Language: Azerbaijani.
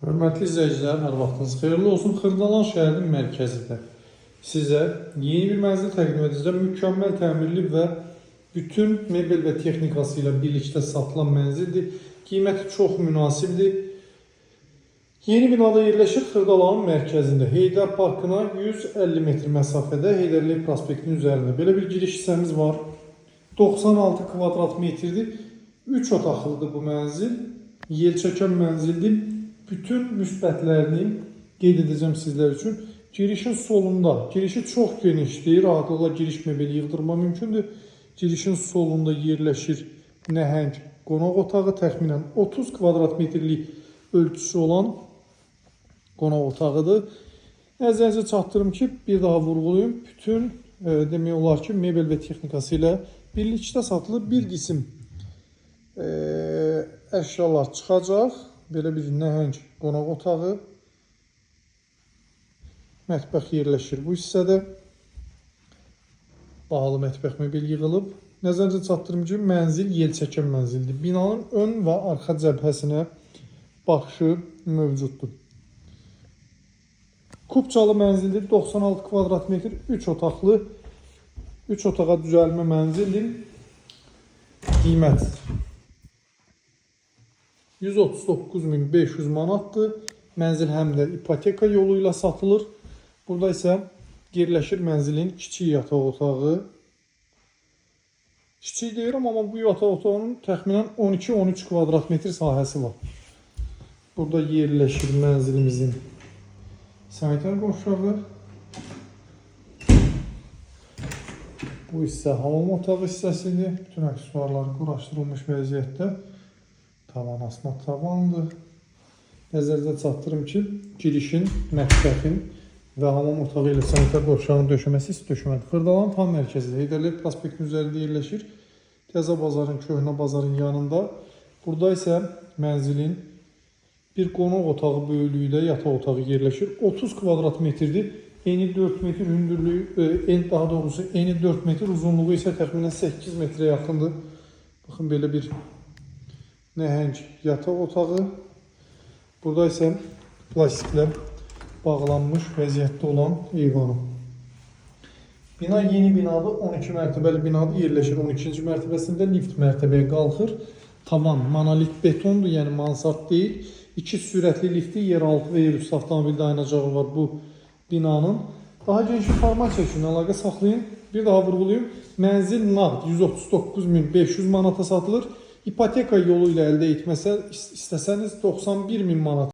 Hörmətli izləyicilər, hər vaxtınız xeyirli olsun. Xırdalan şəhərinin mərkəzində sizə yeni bir mənzil təqdim edəcəm. Mükəmməl təmirli və bütün mebel və texnikası ilə birlikdə satılan mənzildir. Qiyməti çox münasibdir. Yeni binada yerləşir Xırdalanın mərkəzində. Heydər Parkına 150 metr məsafədə Heydərli prospektinin üzərində. Belə bir giriş hissəmiz var. 96 kvadrat metrdir. 3 otaqlıdır bu mənzil. Yel çəkən mənzildir. Bütün müsbətlərini qeyd edəcəm sizlər üçün. Girişin solunda, girişi çox genişdir, rahatlıqla giriş mebeli yığdırma mümkündür. Girişin solunda yerləşir nəhəng qonaq otağı, təxminən 30 kvadrat metrlik ölçüsü olan qonaq otağıdır. Nəzərinizə çatdırım ki, bir daha vurğulayım, bütün demək olar ki, mebel və texnikası ilə birlikdə satılır. Bir qisim əşyalar çıxacaq. Belə bir nəhəng qonaq otağı, mətbəx yerləşir bu hissədə. Bahalı mətbəx mebel yığılıb. Nəzərinizə çatdırım ki, mənzil yel çəkən mənzildir. Binanın ön və arxa cəbhəsinə baxışı mövcuddur. Kubçalı mənzildir, 96 kvadrat metr, 3 otaqlı, 3 otağa düzəlmə mənzildir. Qiymət 139.500 manatdır. Mənzil həm də ipoteka yolu ilə satılır. Burada isə yerləşir mənzilin kiçik yataq otağı. Kiçik deyirəm, amma bu yataq otağının təxminən 12-13 kvadrat metr sahəsi var. Burada yerləşir mənzilimizin sanitar qovşağı. Bu isə hamam otağı hissəsidir. Bütün aksesuarları quraşdırılmış vəziyyətdə. Tavan asma tavandır. Nəzərinizə çatdırım ki, girişin, mətbəxin və hamam otağı ilə sanitar qovşağının döşəməsi isə döşəmədir. Xırdalanın tam mərkəzində, Heydərli prospektinin üzərində yerləşir. Təzə bazarın, köhnə bazarın yanında. Burada isə mənzilin bir qonaq otağı böyüklüyündə yataq otağı yerləşir. 30 kvadrat metrdir. Eni 4 metr hündürlüyü, daha doğrusu eni 4 metr, uzunluğu isə təxminən 8 metrə yaxındır. Baxın, belə bir nəhəng yataq otağı. Burada isə plastiklə bağlanmış vəziyyətdə olan eyvanı. Bina yeni binadır, 12 mərtəbəli binadır, yerləşir 12-ci mərtəbəsində, lift mərtəbəyə qalxır. Tavan monolit betondur, yəni mansard deyil. 2 sürətli lifti, yeraltı və yerüstü avtomobil dayanacağı var bu binanın. Daha geniş informasiya üçün əlaqə saxlayın. Bir daha vurğulayım. Mənzil nağd 139.500 manata satılır. İpoteka yolu ilə əldə etməsə istəsəniz 91.000 manat